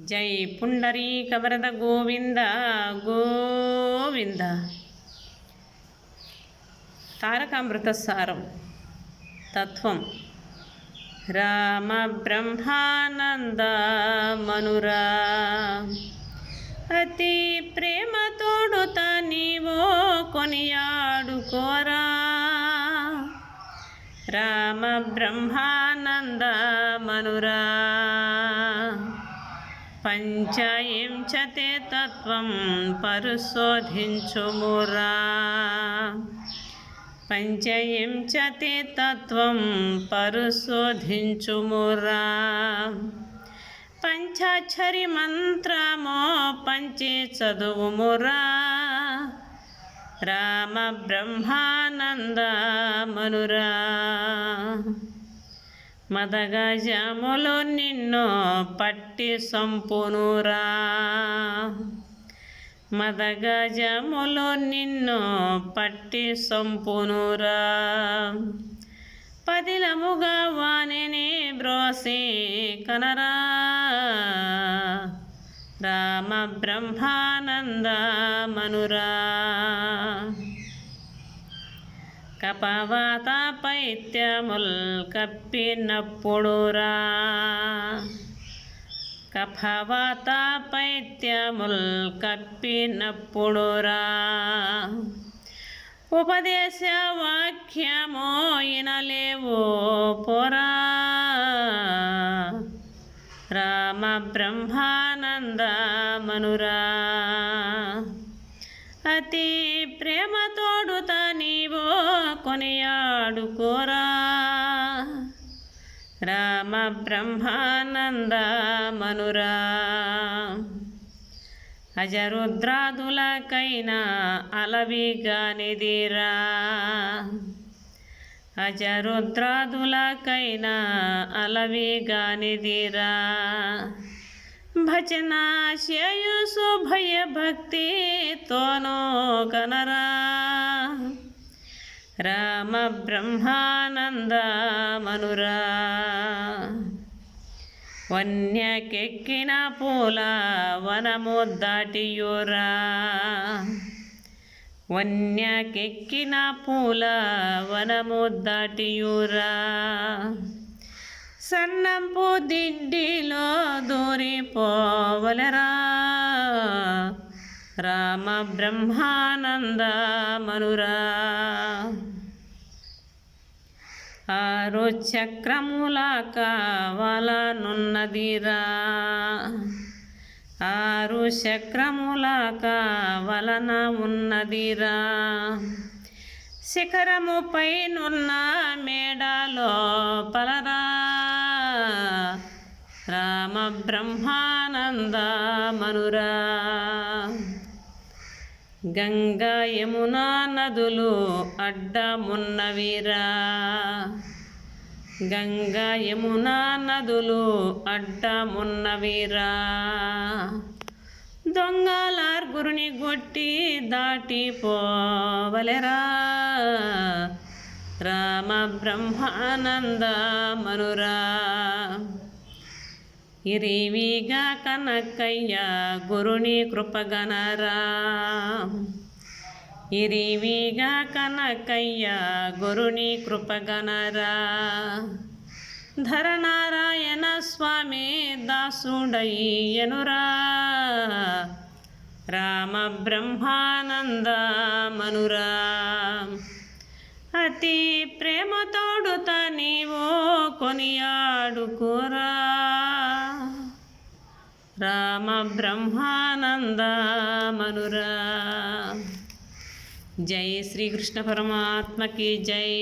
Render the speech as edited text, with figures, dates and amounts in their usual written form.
జై పుండరీకవరద గోవింద గోవింద. తారకామృత సారం తత్వం. రామ బ్రహ్మానంద మనురా అతి ప్రేమతోడుత నీవో కొనియాడుకోరా. రామ బ్రహ్మానంద మనురా పంచయించతే తత్వం పరిశోధించుమురా. పంచయించతే తత్వం పరిశోధించుమురా. పంచాక్షరి మంత్రమో పంచే చదువుమురా. రామ బ్రహ్మానంద మనురా మదగజములు నిన్ను పట్టి సంపునురా. మదగజములు నిన్ను పట్టి సంపునురా. పదిలముగా వాణిని బ్రోసి కనరా. రామ బ్రహ్మానంద మనురా కపవాత పైత్యముల్ కప్పినప్పుడురా. కపవాత పైత్యముల్ కప్పినప్పుడురా. ఉపదేశ వాక్యమో ఇనలేవో పోరా. రామ బ్రహ్మానంద మనురా అతి ప్రేమతోడుత నీవో కొనియాడుకోరా. రామ బ్రహ్మానంద మనురా అజరుద్రాదులకైనా అలవిగానిదిరా. అజరుద్రాదులకైనా అలవిగానిదిరా. భజన చేయు భయభక్తితోనో కనరా. రామ బ్రహ్మానంద మనురా వన్యకెక్కిన పూల వనము దాటియురా. వన్యకెక్కిన పూల వనము దాటియురా. సన్నంపు దిడ్డిలో దూరిపోవలరా. రామ బ్రహ్మానంద మనురా ఆరు చక్రముల కావలనున్నదిరా. ఆరు చక్రముల కావలన ఉన్నదిరా. శిఖరముపై నున్న మేడలో పలరా. రామ బ్రహ్మానంద మనురా గంగా యమునా నదులు అడ్డమున్నవిరా. గంగా యమునా నదులు అడ్డమున్నవిరా. దొంగలార్గురుని గొట్టి దాటిపోవలెరా. రామ బ్రహ్మానంద మనురా ఇరివిగా కనకయ్య గురుని కృపగనరా. ఇరివిగా కనకయ్య గురుని కృపగనరా. ధరనారాయణ స్వామి దాసుడయ్యనురా. రామ బ్రహ్మానంద మనురా అతి ప్రేమతోడుత నీవో కొనియాడుకోరా. రామ బ్రహ్మానంద మనురా. జై శ్రీకృష్ణ పరమాత్మకి జై.